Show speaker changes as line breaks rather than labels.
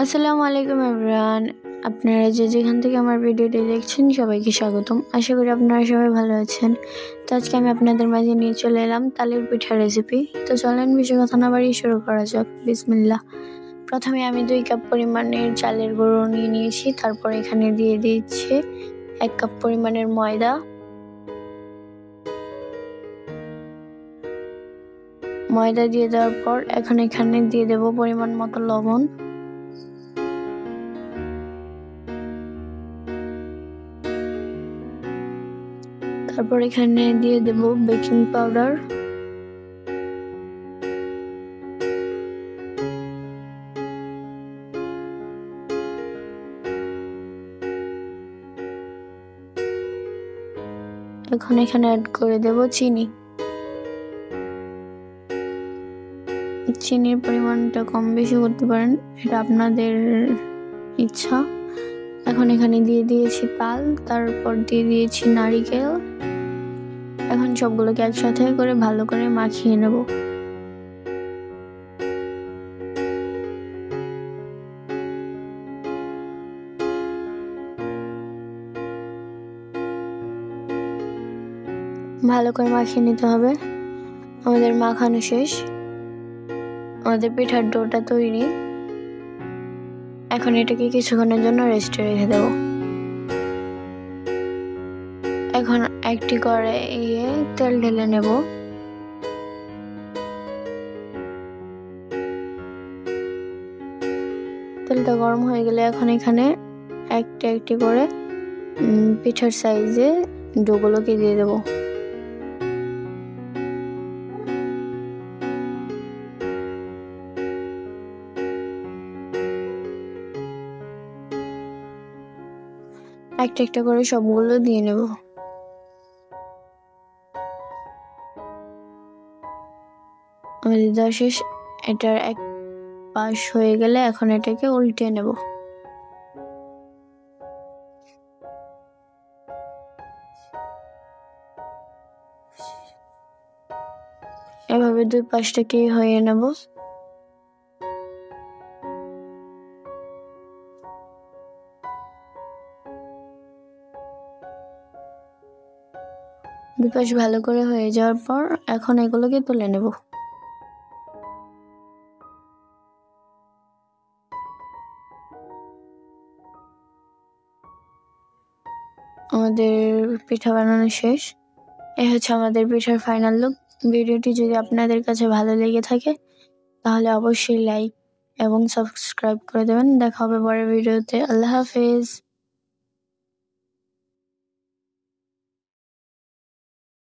আসসালামু আলাইকুম এভরিওয়ান। আপনারা যেখান থেকে আমার ভিডিওটি দেখছেন সবাইকে স্বাগতম। আশা করি আপনারা সবাই ভালো আছেন। তো আজকে আমি আপনাদের মাঝে নিয়ে চলে এলাম তালের পিঠার রেসিপি। তো চলেন বেশি কথা না বাড়িয়ে শুরু করা যাক। বিসমিল্লাহ। প্রথমে আমি 2 কাপ পরিমাণের চালের গুঁড়ো নিয়ে নিয়েছি। তারপর এখানে দিয়ে দিচ্ছি 1 কাপ পরিমাণের ময়দা, দিয়ে দেওয়ার পর এখানে দিয়ে দেব পরিমাণ মতো লবণ, তারপর এখানে দিয়ে দেব বেকিং পাউডার, এখন এখানে অ্যাড করে দেব চিনির পরিমাণটা কম বেশি করতে পারেন, এটা আপনাদের ইচ্ছা। এখন এখানে দিয়ে দিয়েছি তাল, তারপর দিয়ে দিয়েছি নারিকেল। এখন সবগুলোকে একসাথে করে ভালো করে মাখিয়ে নেব। ভালো করে মাখিয়ে নিতে হবে। আমাদের মাখানো শেষ, আমাদের পিঠার ডোটা তৈরি। এখন এটাকে কিছুক্ষণের জন্য রেস্টে রেখে দেব। এখন একটি কড়াইয়ে তেল ঢেলে নেব। তেলটা গরম হয়ে গেলে এখন এখানে একটি করে পিঠার সাইজে ডোগুলোকে দিয়ে দেব। একটা করে সবগুলো দিয়ে নেব। আমাদের দেওয়া শেষ। এটার এক পাশ হয়ে গেলে এখন এটাকে উল্টে নেব। এভাবে 2 পাশটাকে হয়ে নেব। দুপাশ ভালো করে হয়ে যাওয়ার পর এখন এগুলোকে তুলে নেব। আমাদের পিঠা বানানো শেষ। এই হচ্ছে আমাদের পিঠার ফাইনাল লুক। ভিডিওটি যদি আপনাদের কাছে ভালো লেগে থাকে তাহলে অবশ্যই লাইক এবং সাবস্ক্রাইব করে দেবেন। দেখা হবে পরের ভিডিওতে। আল্লাহ হাফেজ।